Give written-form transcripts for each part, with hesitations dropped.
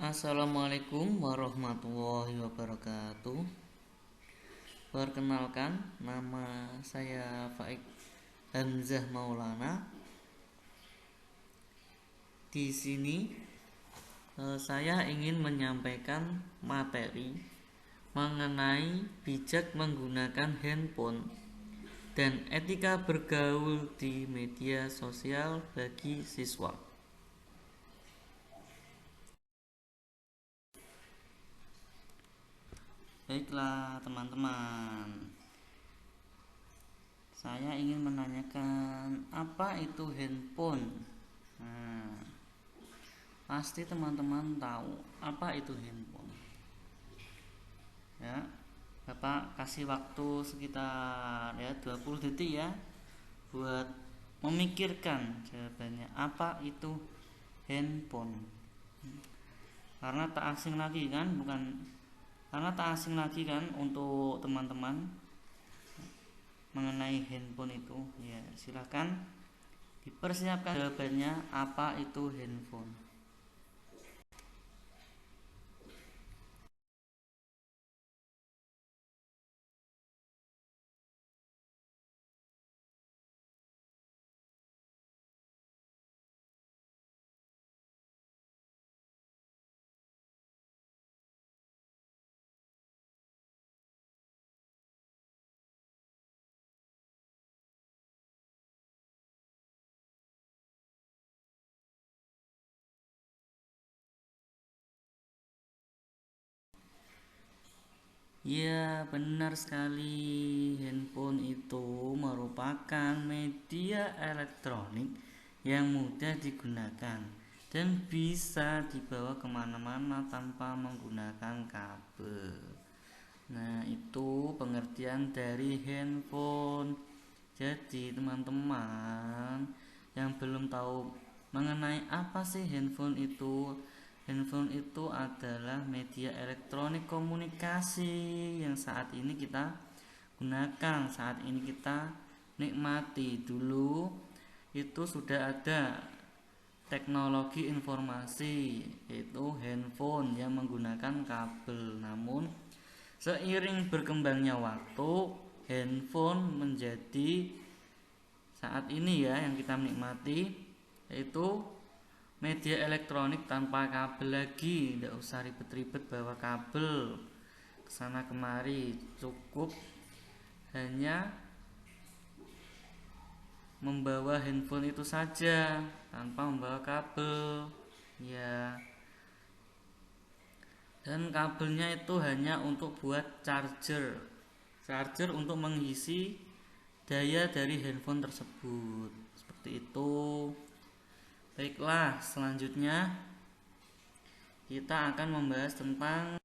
Assalamualaikum warahmatullahi wabarakatuh. Perkenalkan, nama saya Faik Hamzah Maulana. Di sini saya ingin menyampaikan materi mengenai bijak menggunakan handphone dan etika bergaul di media sosial bagi siswa. Baiklah teman-teman, saya ingin menanyakan apa itu handphone. Nah, pasti teman-teman tahu apa itu handphone. Ya, Bapak kasih waktu sekitar 20 detik ya buat memikirkan jawabannya apa itu handphone. Karena tak asing lagi kan, bukan karena tak asing lagi kan untuk teman-teman mengenai handphone itu. Ya, silahkan dipersiapkan jawabannya apa itu handphone. Ya, benar sekali. Handphone itu merupakan media elektronik yang mudah digunakan dan bisa dibawa kemana-mana tanpa menggunakan kabel. Nah, itu pengertian dari handphone. Jadi, teman-teman yang belum tahu mengenai apa sih handphone itu, handphone itu adalah media elektronik komunikasi yang saat ini kita gunakan, saat ini kita nikmati. Dulu itu sudah ada teknologi informasi, yaitu handphone yang menggunakan kabel. Namun seiring berkembangnya waktu, handphone menjadi saat ini ya yang kita menikmati, yaitu media elektronik tanpa kabel lagi. Tidak usah ribet-ribet bawa kabel kesana kemari, cukup hanya membawa handphone itu saja tanpa membawa kabel ya. Dan kabelnya itu hanya untuk buat charger untuk mengisi daya dari handphone tersebut, seperti itu. Baiklah, selanjutnya kita akan membahas tentang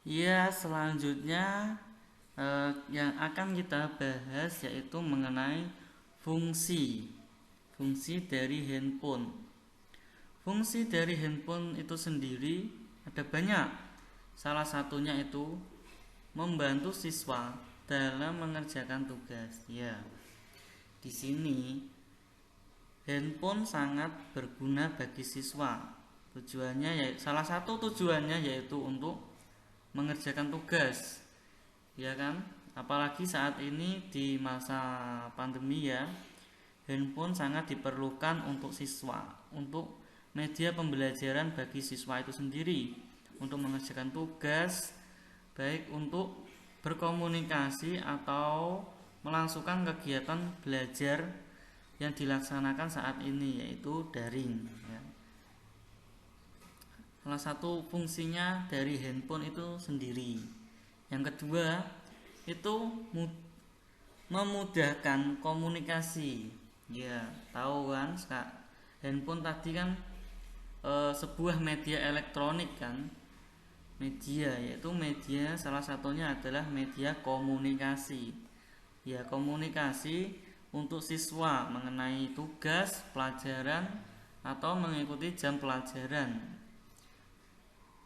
ya selanjutnya yang akan kita bahas yaitu mengenai fungsi fungsi dari handphone. Fungsi dari handphone itu sendiri ada banyak. Salah satunya itu membantu siswa dalam mengerjakan tugas. Ya, di sini handphone sangat berguna bagi siswa. Tujuannya ya, salah satu tujuannya yaitu untuk mengerjakan tugas. Ya kan? Apalagi saat ini di masa pandemi ya, handphone sangat diperlukan untuk siswa, untuk media pembelajaran bagi siswa itu sendiri, untuk mengerjakan tugas, baik untuk berkomunikasi atau melangsungkan kegiatan belajar yang dilaksanakan saat ini, yaitu daring ya. Salah satu fungsinya dari handphone itu sendiri. Yang kedua itu memudahkan komunikasi. Ya, tahu kan, handphone tadi kan sebuah media elektronik kan, media, yaitu media salah satunya adalah media komunikasi. Ya, komunikasi untuk siswa mengenai tugas pelajaran atau mengikuti jam pelajaran.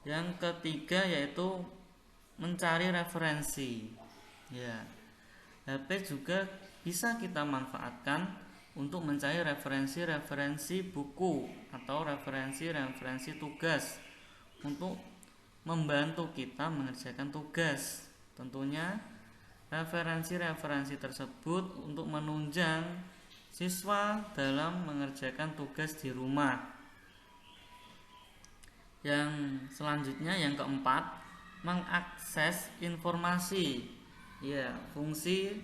Yang ketiga yaitu mencari referensi. Ya, HP juga bisa kita manfaatkan untuk mencari referensi-referensi buku atau referensi-referensi tugas untuk membantu kita mengerjakan tugas. Tentunya referensi-referensi tersebut untuk menunjang siswa dalam mengerjakan tugas di rumah. Yang selanjutnya yang keempat, mengakses informasi. Ya, fungsi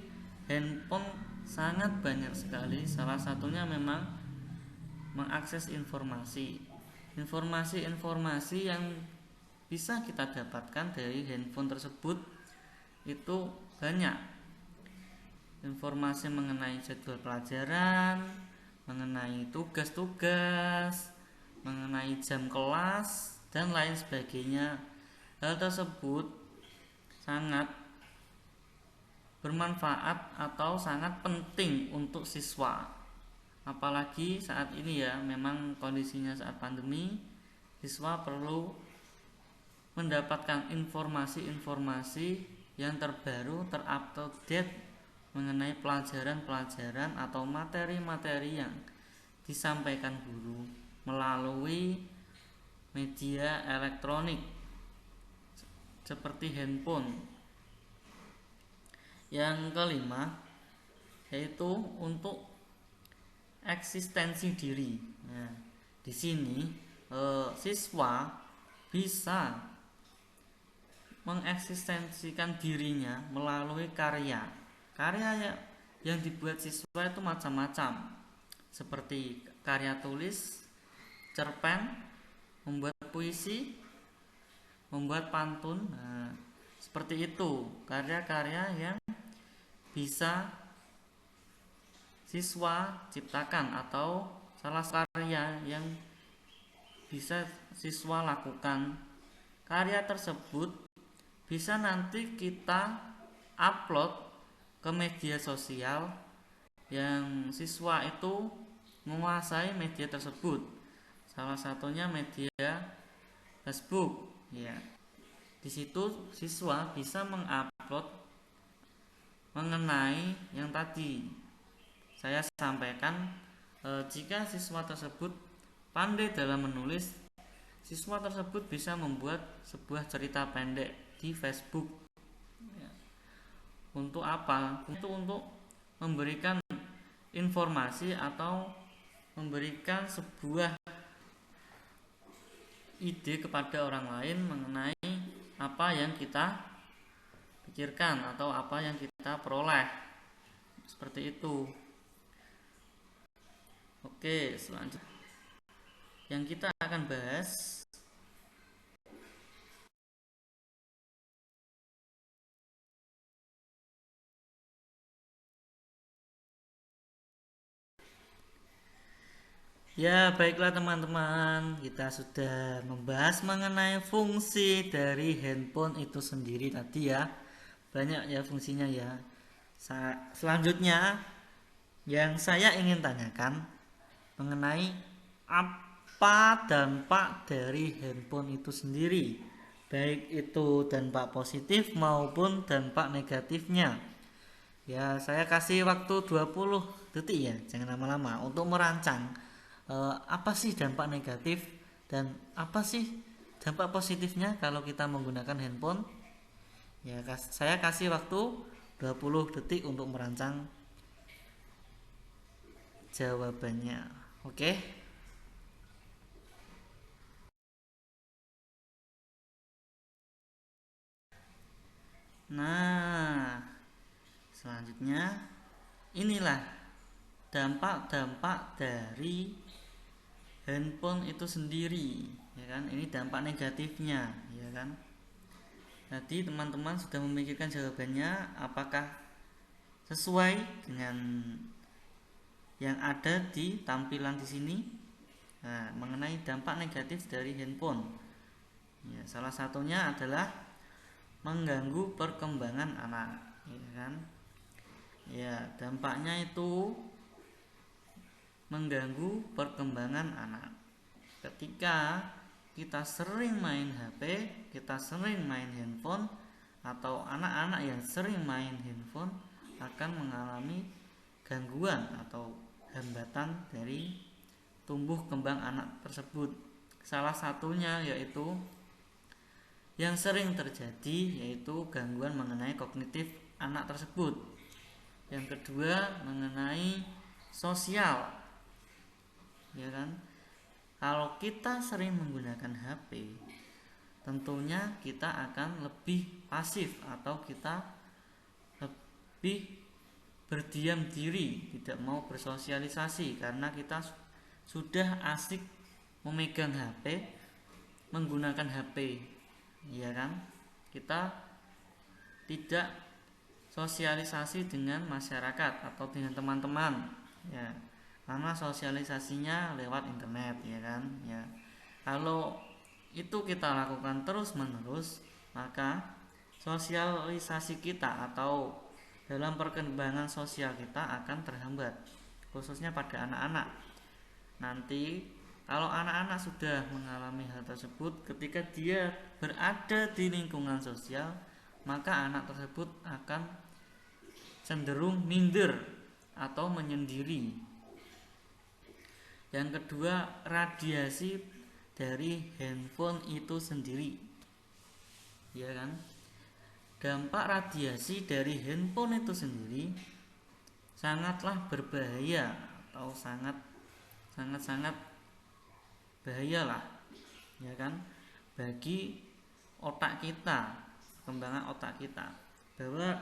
handphone sangat banyak sekali. Salah satunya memang mengakses informasi. Informasi-informasi yang bisa kita dapatkan dari handphone tersebut itu banyak. Informasi mengenai jadwal pelajaran, mengenai tugas-tugas, mengenai jam kelas dan lain sebagainya. Hal tersebut sangat bermanfaat atau sangat penting untuk siswa. Apalagi saat ini ya, memang kondisinya saat pandemi, siswa perlu mendapatkan informasi-informasi yang terbaru, terupdate mengenai pelajaran-pelajaran atau materi-materi yang disampaikan guru melalui media elektronik seperti handphone. Yang kelima yaitu untuk eksistensi diri. Nah, di sini siswa bisa mengeksistensikan dirinya melalui karya. Karya yang dibuat siswa itu macam-macam, seperti karya tulis, cerpen, membuat puisi, membuat pantun. Nah, seperti itu karya-karya yang bisa siswa ciptakan atau salah satu karya yang bisa siswa lakukan. Karya tersebut bisa nanti kita upload ke media sosial yang siswa itu menguasai media tersebut. Salah satunya media Facebook. Ya, di situ siswa bisa mengupload mengenai yang tadi saya sampaikan. Jika siswa tersebut pandai dalam menulis, siswa tersebut bisa membuat sebuah cerita pendek di Facebook. Ya. Untuk apa? Untuk memberikan informasi atau memberikan sebuah ide kepada orang lain mengenai apa yang kita pikirkan atau apa yang kita peroleh. Seperti itu. Oke, selanjutnya yang kita akan bahas ya, baiklah teman-teman, kita sudah membahas mengenai fungsi dari handphone itu sendiri tadi ya. Banyak ya fungsinya ya. Selanjutnya yang saya ingin tanyakan mengenai apa dampak dari handphone itu sendiri, baik itu dampak positif maupun dampak negatifnya. Ya, saya kasih waktu 20 detik ya, jangan lama-lama untuk merancang apa sih dampak negatif dan apa sih dampak positifnya kalau kita menggunakan handphone. Ya, saya kasih waktu 20 detik untuk merancang jawabannya. Oke. Nah, selanjutnya inilah dampak-dampak dari handphone itu sendiri, ya kan? Ini dampak negatifnya, ya kan? Tadi teman-teman sudah memikirkan jawabannya, apakah sesuai dengan yang ada di tampilan di sini? Nah, mengenai dampak negatif dari handphone, ya, salah satunya adalah mengganggu perkembangan anak, ya kan? Ya, dampaknya itu mengganggu perkembangan anak. Ketika kita sering main HP, kita sering main handphone, atau anak-anak yang sering main handphone akan mengalami gangguan atau hambatan dari tumbuh kembang anak tersebut. Salah satunya yaitu yang sering terjadi yaitu gangguan mengenai kognitif anak tersebut. Yang kedua mengenai sosial, ya kan? Kalau kita sering menggunakan HP, tentunya kita akan lebih pasif atau kita lebih berdiam diri, tidak mau bersosialisasi karena kita sudah asik memegang HP, menggunakan HP, ya kan? Kita tidak sosialisasi dengan masyarakat atau dengan teman-teman, ya, karena sosialisasinya lewat internet, ya kan? Ya, kalau itu kita lakukan terus-menerus, maka sosialisasi kita atau dalam perkembangan sosial kita akan terhambat, khususnya pada anak-anak. Nanti kalau anak-anak sudah mengalami hal tersebut, ketika dia berada di lingkungan sosial, maka anak tersebut akan cenderung minder atau menyendiri. Yang kedua, radiasi dari handphone itu sendiri, ya kan? Dampak radiasi dari handphone itu sendiri sangatlah berbahaya atau sangat bahaya lah, ya kan, bagi otak kita, perkembangan otak kita, bahwa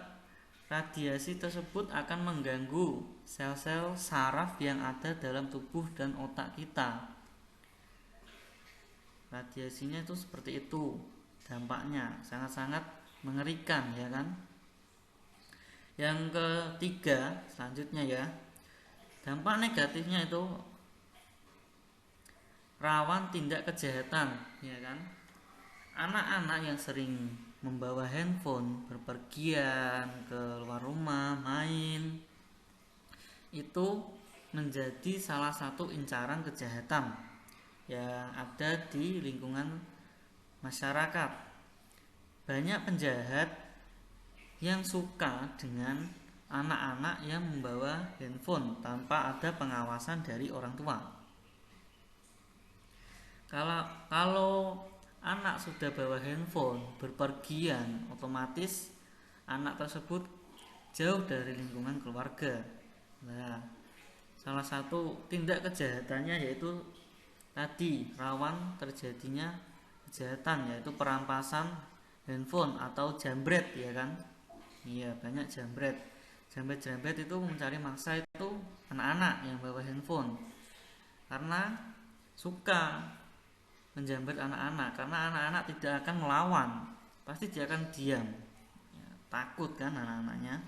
radiasi tersebut akan mengganggu sel-sel saraf yang ada dalam tubuh dan otak kita. Radiasinya itu seperti itu, dampaknya sangat-sangat mengerikan, ya kan. Yang ketiga selanjutnya, ya, dampak negatifnya itu rawan tindak kejahatan, ya kan. Anak-anak yang sering membawa handphone berpergian ke luar rumah main itu menjadi salah satu incaran kejahatan yang ada di lingkungan masyarakat. Banyak penjahat yang suka dengan anak-anak yang membawa handphone tanpa ada pengawasan dari orang tua. Kalau anak sudah bawa handphone berpergian, otomatis anak tersebut jauh dari lingkungan keluarga. Nah, salah satu tindak kejahatannya yaitu tadi rawan terjadinya kejahatan, yaitu perampasan handphone atau jambret, ya kan. Iya, banyak jambret itu mencari mangsa itu anak-anak yang bawa handphone, karena suka menjambret anak-anak, karena anak-anak tidak akan melawan, pasti dia akan diam, ya, takut kan anak-anaknya,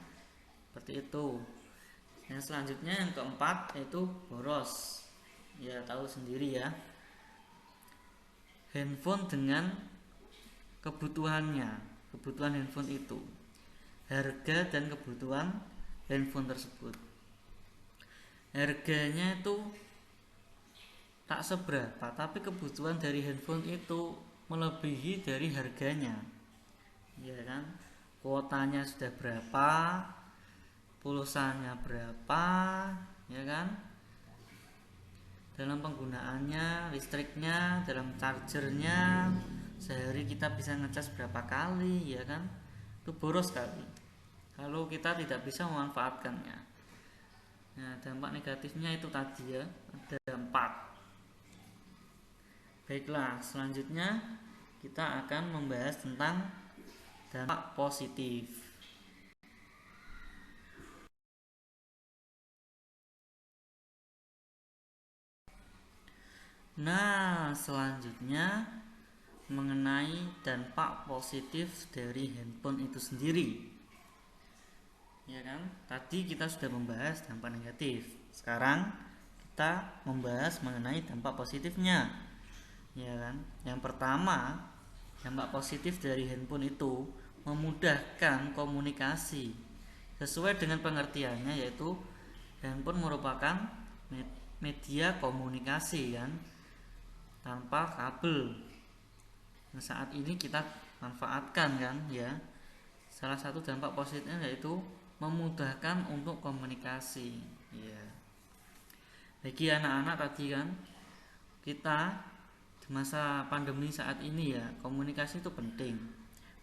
seperti itu. Yang selanjutnya yang keempat yaitu boros. Ya, tahu sendiri ya, handphone dengan kebutuhan handphone itu, harga dan kebutuhan handphone tersebut. Harganya itu tak seberapa, tapi kebutuhan dari handphone itu melebihi dari harganya, ya kan. Kuotanya sudah berapa, pulsanya berapa, ya kan, dalam penggunaannya, listriknya, dalam chargernya, sehari kita bisa ngecas berapa kali, ya kan. Itu boros sekali kalau kita tidak bisa memanfaatkannya. Nah, dampak negatifnya itu tadi, ya, ada 4. Baiklah, selanjutnya kita akan membahas tentang dampak positif. Nah, selanjutnya mengenai dampak positif dari handphone itu sendiri, ya kan. Tadi kita sudah membahas dampak negatif, sekarang kita membahas mengenai dampak positifnya, ya kan. Yang pertama, dampak positif dari handphone itu memudahkan komunikasi sesuai dengan pengertiannya, yaitu handphone merupakan media komunikasi kan, tanpa kabel. Nah, saat ini kita manfaatkan kan ya. Salah satu dampak positifnya yaitu memudahkan untuk komunikasi ya. Bagi anak-anak tadi kan, kita di masa pandemi saat ini ya, komunikasi itu penting,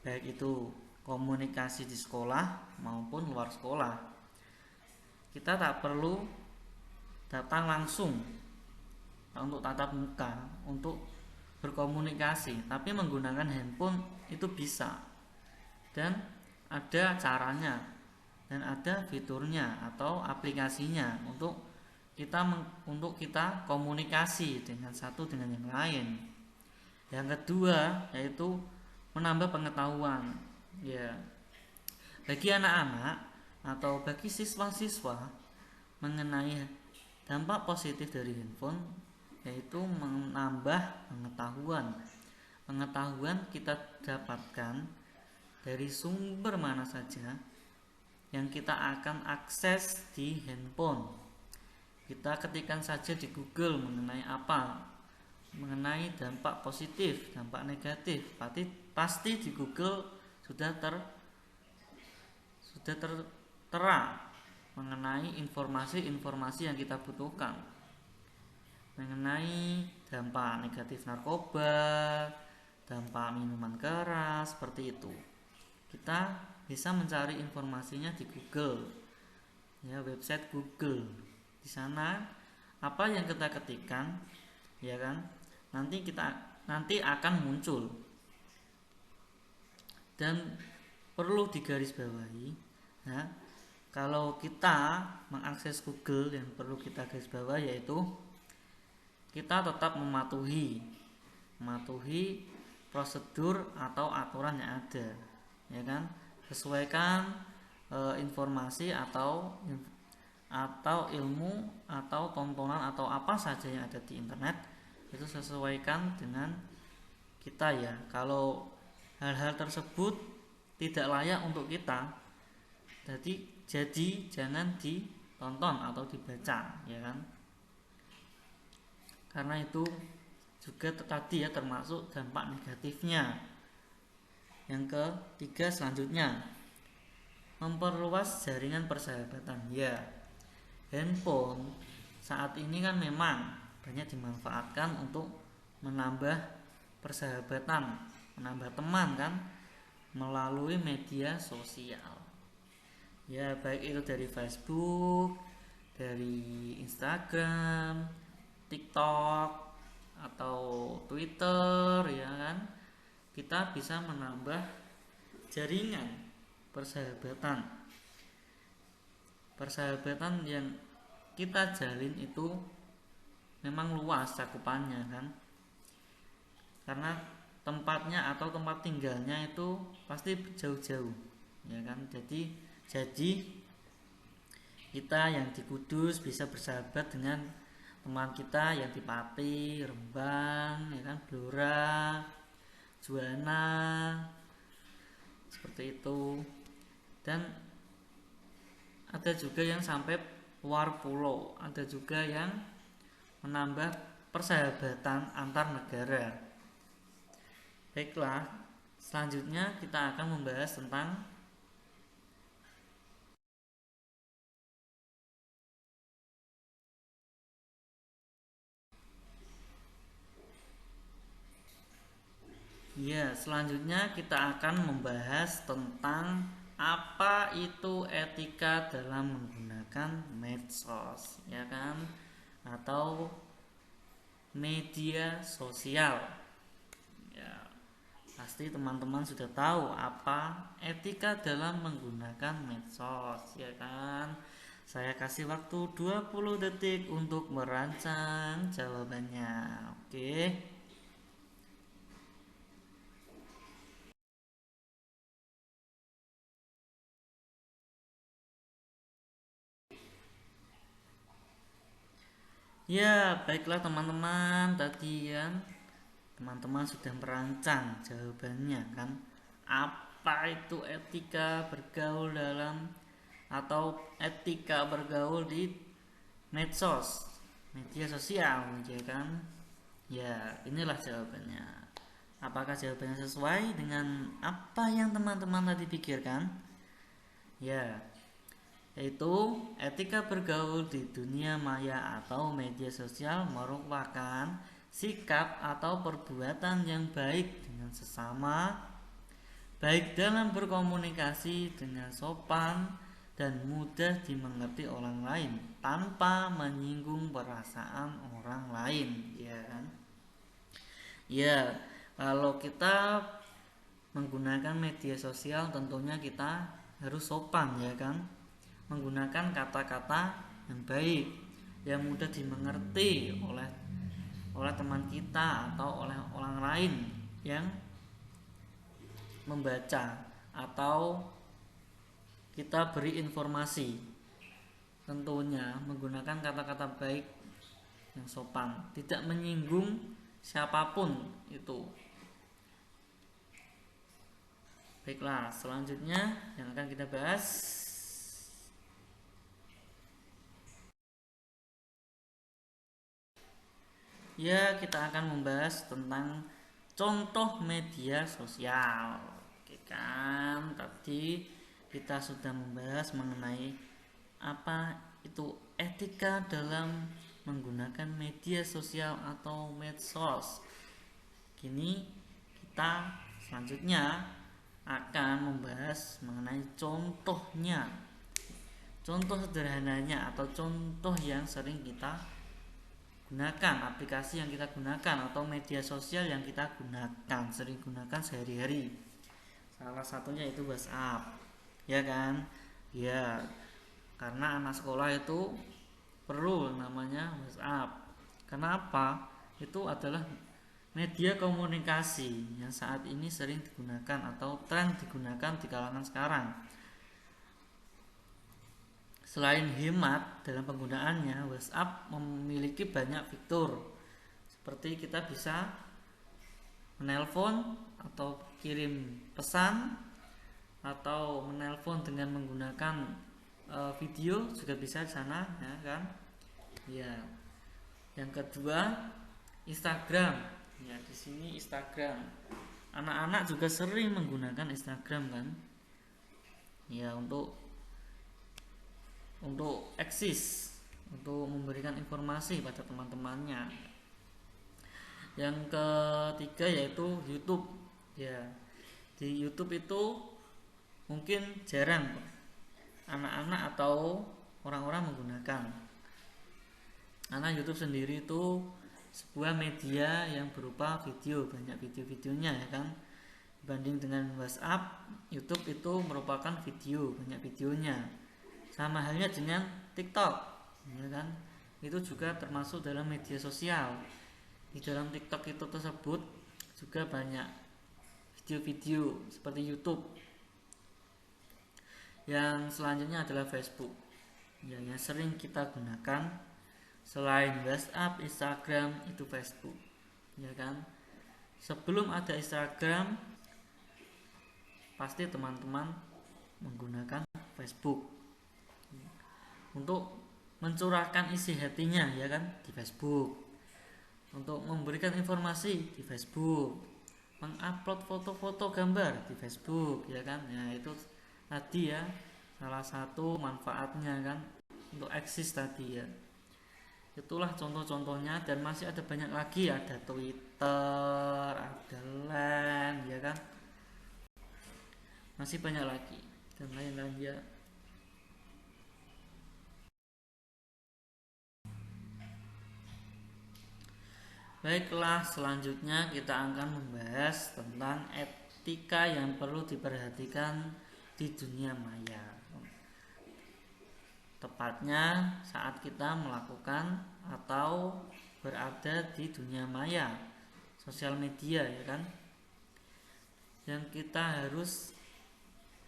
baik itu komunikasi di sekolah maupun luar sekolah. Kita tak perlu datang langsung untuk tatap muka untuk berkomunikasi, tapi menggunakan handphone itu bisa, dan ada caranya dan ada fiturnya atau aplikasinya untuk kita komunikasi dengan satu dengan yang lain. Yang kedua yaitu menambah pengetahuan ya, bagi anak-anak atau bagi siswa-siswa mengenai dampak positif dari handphone, yaitu menambah pengetahuan kita dapatkan dari sumber mana saja yang kita akan akses di handphone. Kita ketikkan saja di Google mengenai apa, mengenai dampak positif, dampak negatif, pasti di Google sudah tertera mengenai informasi-informasi yang kita butuhkan, mengenai dampak negatif narkoba, dampak minuman keras, seperti itu. Kita bisa mencari informasinya di Google ya, website Google. Di sana apa yang kita ketikkan ya kan, nanti akan muncul. Dan perlu digarisbawahi ya, kalau kita mengakses Google, yang perlu kita garis bawah yaitu kita tetap mematuhi prosedur atau aturan yang ada ya kan, sesuaikan informasi atau ilmu atau tontonan atau apa saja yang ada di internet, itu sesuaikan dengan kita ya. Kalau hal-hal tersebut tidak layak untuk kita, jadi jangan ditonton atau dibaca ya kan, karena itu juga tadi ya termasuk dampak negatifnya. Yang ketiga selanjutnya, memperluas jaringan persahabatan ya. Handphone saat ini kan memang banyak dimanfaatkan untuk menambah persahabatan, menambah teman kan, melalui media sosial ya, baik itu dari Facebook, dari Instagram, TikTok, atau Twitter ya kan. Kita bisa menambah jaringan persahabatan yang kita jalin itu memang luas cakupannya kan, karena tempatnya atau tempat tinggalnya itu pasti jauh-jauh ya kan. Jadi kita yang di Kudus bisa bersahabat dengan teman kita yang di Pati, Rembang ya kan, Blora, Juwana, seperti itu. Dan ada juga yang sampai luar pulau, ada juga yang menambah persahabatan antar negara. Baiklah, selanjutnya kita akan membahas tentang selanjutnya kita akan membahas tentang apa itu etika dalam menggunakan medsos ya kan, atau media sosial ya. Pasti teman-teman sudah tahu apa etika dalam menggunakan medsos ya kan. Saya kasih waktu 20 detik untuk merancang jawabannya. Oke. Ya, baiklah teman-teman, tadi ya teman-teman sudah merancang jawabannya kan. Apa itu etika bergaul atau etika bergaul di medsos media sosial, ya kan? Ya, inilah jawabannya. Apakah jawabannya sesuai dengan apa yang teman-teman tadi pikirkan? Ya, yaitu etika bergaul di dunia maya atau media sosial merupakan sikap atau perbuatan yang baik dengan sesama, baik dalam berkomunikasi dengan sopan dan mudah dimengerti orang lain tanpa menyinggung perasaan orang lain, ya kan? Ya, kalau kita menggunakan media sosial tentunya kita harus sopan, ya kan? Menggunakan kata-kata yang baik, yang mudah dimengerti oleh teman kita atau oleh orang lain yang membaca atau kita beri informasi. Tentunya menggunakan kata-kata baik yang sopan, tidak menyinggung siapapun itu. Baiklah, selanjutnya yang akan kita bahas, ya, kita akan membahas tentang contoh media sosial. Oke kan, tadi kita sudah membahas mengenai apa itu etika dalam menggunakan media sosial atau medsos. Kini kita selanjutnya akan membahas mengenai contohnya, contoh sederhananya atau contoh yang sering kita gunakan, aplikasi yang kita gunakan atau media sosial yang kita gunakan, sering gunakan sehari-hari. Salah satunya itu WhatsApp, ya kan? Ya, karena anak sekolah itu perlu namanya WhatsApp. Kenapa? Itu adalah media komunikasi yang saat ini sering digunakan atau tren digunakan di kalangan sekarang. Selain hemat dalam penggunaannya, WhatsApp memiliki banyak fitur. Seperti kita bisa menelpon atau kirim pesan atau menelpon dengan menggunakan video juga bisa di sana, ya kan? Ya. Yang kedua, Instagram. Ya, di sini Instagram. Anak-anak juga sering menggunakan Instagram kan? Ya, untuk eksis, untuk memberikan informasi pada teman-temannya. Yang ketiga yaitu YouTube. Ya, di YouTube itu mungkin jarang anak-anak atau orang-orang menggunakan. Karena YouTube sendiri itu sebuah media yang berupa video, banyak video-videonya, ya kan. Dibanding dengan WhatsApp, YouTube itu merupakan video, banyak videonya. Sama halnya dengan TikTok, ya kan. Itu juga termasuk dalam media sosial. Di dalam TikTok itu tersebut juga banyak video-video seperti YouTube. Yang selanjutnya adalah Facebook, yang sering kita gunakan. Selain WhatsApp, Instagram, itu Facebook, ya kan. Sebelum ada Instagram, pasti teman-teman menggunakan Facebook untuk mencurahkan isi hatinya, ya kan, di Facebook. Untuk memberikan informasi di Facebook, mengupload foto-foto gambar di Facebook, ya kan. Ya, itu tadi ya salah satu manfaatnya kan, untuk eksis tadi ya. Itulah contoh-contohnya, dan masih ada banyak lagi, ada Twitter, ada Line, ya kan, masih banyak lagi dan lain-lain ya. Baiklah, selanjutnya kita akan membahas tentang etika yang perlu diperhatikan di dunia maya. Tepatnya saat kita melakukan atau berada di dunia maya, sosial media, ya kan. Yang kita harus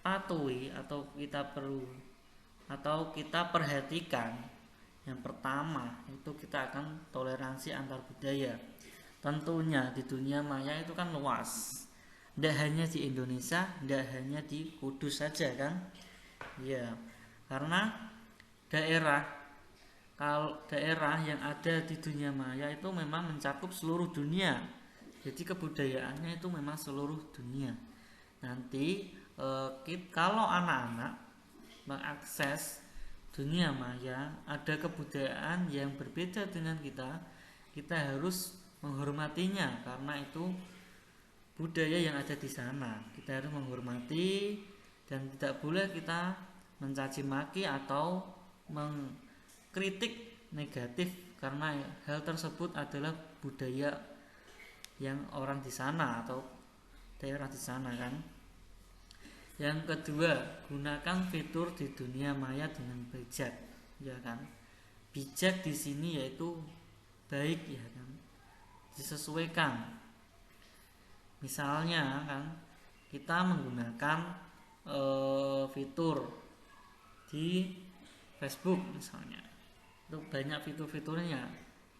patuhi atau kita perlu atau kita perhatikan, yang pertama itu kita akan toleransi antar budaya. Tentunya di dunia maya itu kan luas, tidak hanya di Indonesia, tidak hanya di Kudus saja kan. Ya, karena daerah kalau daerah yang ada di dunia maya itu memang mencakup seluruh dunia. Jadi kebudayaannya itu memang seluruh dunia. Nanti kalau anak-anak mengakses dunia maya, ada kebudayaan yang berbeda dengan kita harus menghormatinya karena itu budaya yang ada di sana. Kita harus menghormati dan tidak boleh kita mencaci maki atau mengkritik negatif karena hal tersebut adalah budaya yang orang di sana atau daerah di sana kan. Yang kedua, gunakan fitur di dunia maya dengan bijak, ya kan? Bijak di sini yaitu baik, ya kan? Disesuaikan. Misalnya kan, kita menggunakan fitur di Facebook misalnya, itu banyak fitur-fiturnya.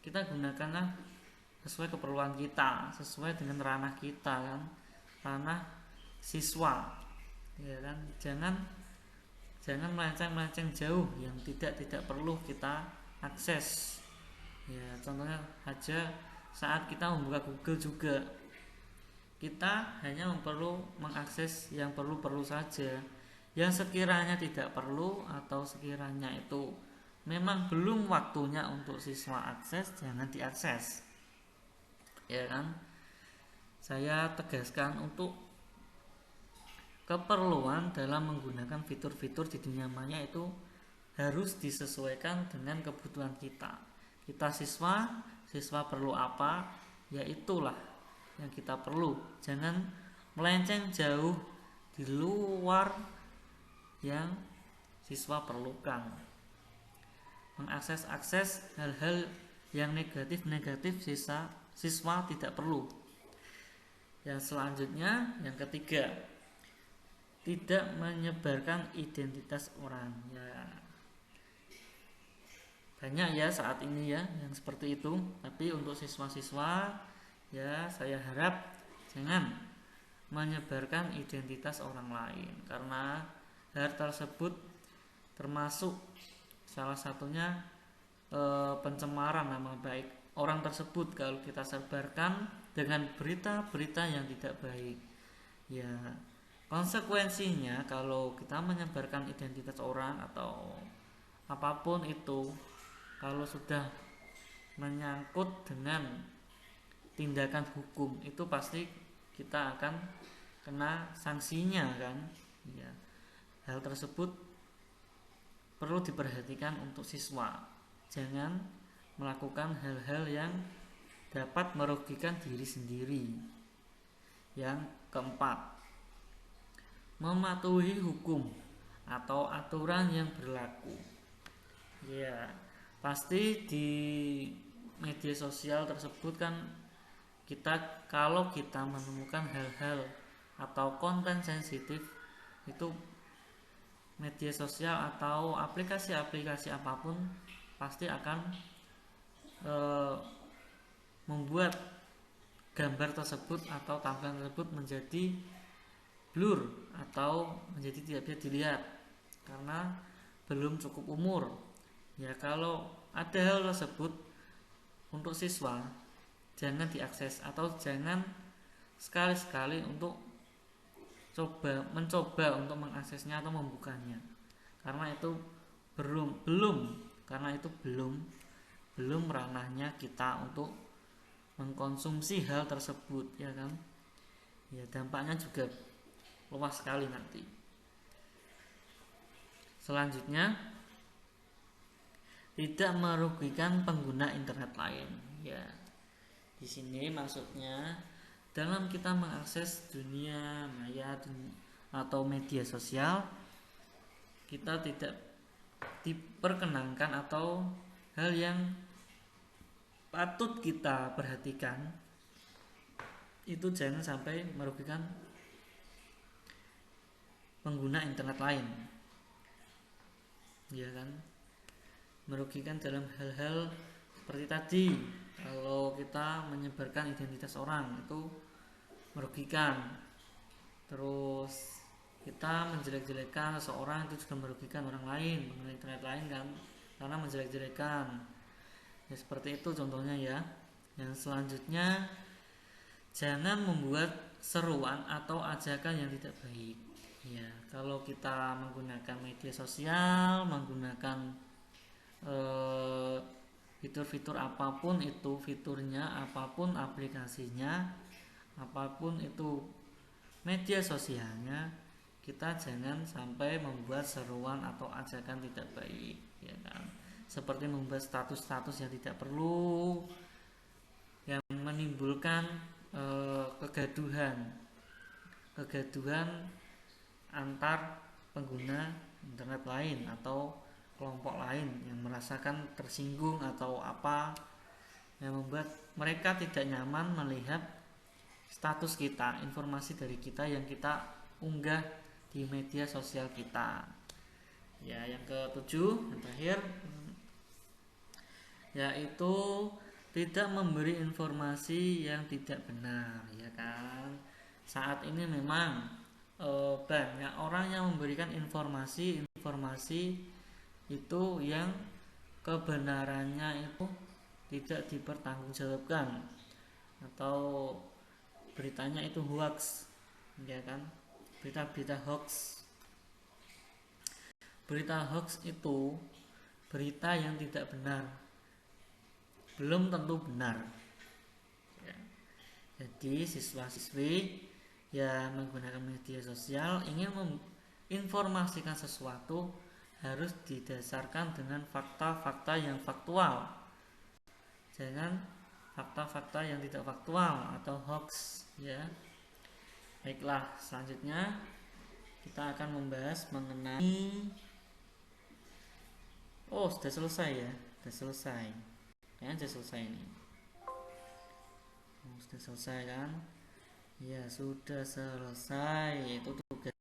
Kita gunakanlah sesuai keperluan kita, sesuai dengan ranah kita kan, ranah siswa, ya kan. Jangan melenceng jauh yang tidak perlu kita akses. Ya, contohnya aja saat kita membuka Google juga, kita hanya perlu mengakses yang perlu saja. Yang sekiranya tidak perlu atau sekiranya itu memang belum waktunya untuk siswa akses, jangan diakses. Ya kan? Saya tegaskan untuk keperluan dalam menggunakan fitur-fitur di dunia maya itu harus disesuaikan dengan kebutuhan kita. Kita siswa perlu apa, ya itulah yang kita perlu. Jangan melenceng jauh di luar yang siswa perlukan. Mengakses hal-hal yang negatif siswa tidak perlu. Yang selanjutnya, yang ketiga, tidak menyebarkan identitas orang. Ya, banyak ya saat ini ya yang seperti itu. Tapi untuk siswa-siswa, ya saya harap jangan menyebarkan identitas orang lain, karena hal tersebut termasuk salah satunya pencemaran nama baik orang tersebut kalau kita sebarkan dengan berita-berita yang tidak baik. Ya, konsekuensinya kalau kita menyebarkan identitas orang atau apapun itu, kalau sudah menyangkut dengan tindakan hukum, itu pasti kita akan kena sanksinya kan. Ya, hal tersebut perlu diperhatikan untuk siswa. Jangan melakukan hal-hal yang dapat merugikan diri sendiri. Yang keempat, mematuhi hukum atau aturan yang berlaku. Ya, pasti di media sosial tersebut kan kalau kita menemukan hal-hal atau konten sensitif, itu media sosial atau aplikasi-aplikasi apapun pasti akan membuat gambar tersebut atau tampilan tersebut menjadi blur atau menjadi tidak bisa dilihat karena belum cukup umur. Ya, kalau ada hal tersebut untuk siswa, jangan diakses atau jangan sekali-sekali untuk mencoba untuk mengaksesnya atau membukanya, karena itu belum ranahnya kita untuk mengkonsumsi hal tersebut, ya kan. Ya, dampaknya juga luas sekali nanti. Selanjutnya, tidak merugikan pengguna internet lain. Ya, di sini maksudnya dalam kita mengakses dunia maya atau media sosial, kita tidak diperkenankan atau hal yang patut kita perhatikan itu jangan sampai merugikan pengguna internet lain, ya kan. Merugikan dalam hal-hal seperti tadi, kalau kita menyebarkan identitas orang itu merugikan. Terus kita menjelek-jelekan seseorang itu juga merugikan orang lain, pengguna internet lain kan. karena menjelek-jelekan. Ya, seperti itu contohnya ya. Yang selanjutnya, jangan membuat seruan atau ajakan yang tidak baik. Ya, kalau kita menggunakan media sosial, menggunakan fitur-fitur apapun itu fiturnya, apapun aplikasinya, apapun itu media sosialnya, kita jangan sampai membuat seruan atau ajakan tidak baik, ya kan? Seperti membuat status-status yang tidak perlu, yang menimbulkan kegaduhan antar pengguna internet lain atau kelompok lain yang merasakan tersinggung atau apa, yang membuat mereka tidak nyaman melihat status kita, informasi dari kita yang kita unggah di media sosial kita. Ya, yang ketujuh, yang terakhir, yaitu tidak memberi informasi yang tidak benar, ya kan? Saat ini memang banyak orang yang memberikan informasi itu yang kebenarannya itu tidak dipertanggungjawabkan, atau beritanya itu hoax, ya kan? Berita-berita hoax. Berita hoax itu berita yang tidak benar, belum tentu benar. Ya. Jadi siswa-siswi yang menggunakan media sosial ingin menginformasikan sesuatu harus didasarkan dengan fakta-fakta yang faktual. Jangan fakta-fakta yang tidak faktual atau hoax, ya. Baiklah, selanjutnya kita akan membahas mengenai sudah selesai ya. Sudah selesai. Ya, sudah selesai ini. Sudah selesai kan? Ya, sudah selesai. Itu tugas.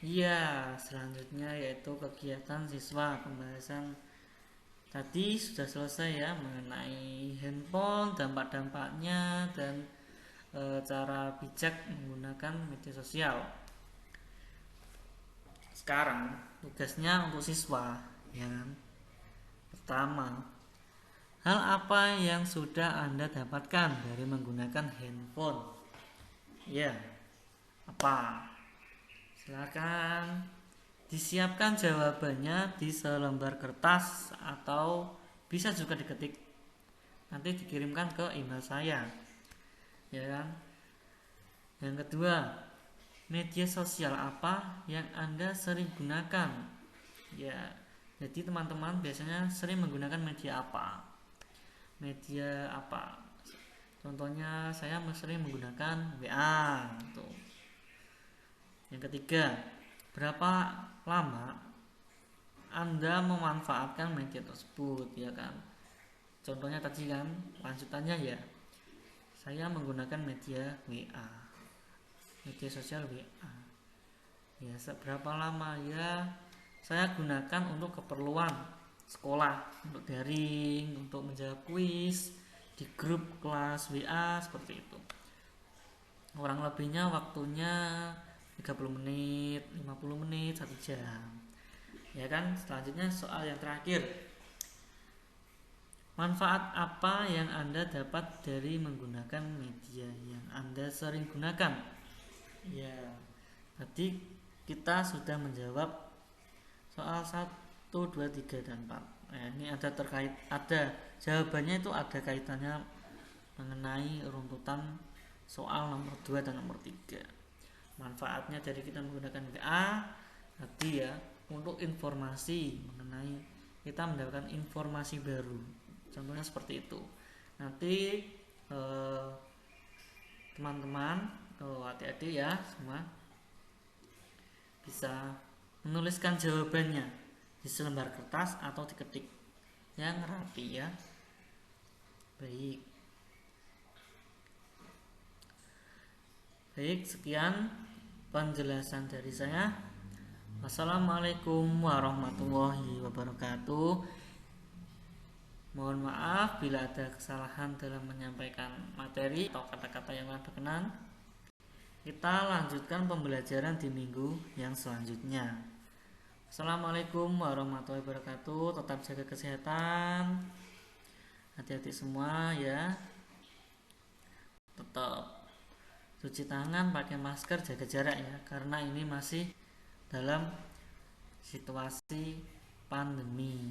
Iya, selanjutnya yaitu kegiatan siswa. Pembahasan tadi sudah selesai ya, mengenai handphone, dampak-dampaknya, dan cara bijak menggunakan media sosial. Sekarang tugasnya untuk siswa, ya kan? Pertama, hal apa yang sudah Anda dapatkan dari menggunakan handphone? Ya, apa? Silakan disiapkan jawabannya di selembar kertas atau bisa juga diketik. Nanti dikirimkan ke email saya. Ya kan? Yang kedua, media sosial apa yang Anda sering gunakan? Ya, jadi teman-teman biasanya sering menggunakan media apa? Media apa? Contohnya saya sering menggunakan WA gitu. Yang ketiga, berapa lama Anda memanfaatkan media tersebut, ya kan? Contohnya tadi kan, lanjutannya ya. Saya menggunakan media WA. Media sosial WA. Ya, seberapa lama ya? Saya gunakan untuk keperluan sekolah, untuk daring, untuk menjawab kuis di grup kelas WA seperti itu. Kurang lebihnya waktunya 30 menit, 50 menit, 1 jam. Ya kan? Selanjutnya soal yang terakhir. Manfaat apa yang Anda dapat dari menggunakan media yang Anda sering gunakan? Ya, tadi kita sudah menjawab soal 1, 2, 3, dan 4. Ini ada jawabannya, itu ada kaitannya mengenai runtutan soal nomor 2 dan nomor 3. Manfaatnya dari kita menggunakan WA tadi ya, untuk informasi mengenai kita mendapatkan informasi baru. Contohnya seperti itu. Nanti teman-teman, adik-adik ya semua bisa menuliskan jawabannya di selembar kertas atau diketik yang rapi ya. Baik, sekian penjelasan dari saya. Wassalamualaikum warahmatullahi wabarakatuh. Mohon maaf bila ada kesalahan dalam menyampaikan materi atau kata-kata yang berkenan. Kita lanjutkan pembelajaran di minggu yang selanjutnya. Assalamualaikum warahmatullahi wabarakatuh. Tetap jaga kesehatan, hati-hati semua ya. Tetap cuci tangan, pakai masker, jaga jarak ya, karena ini masih dalam situasi pandemi.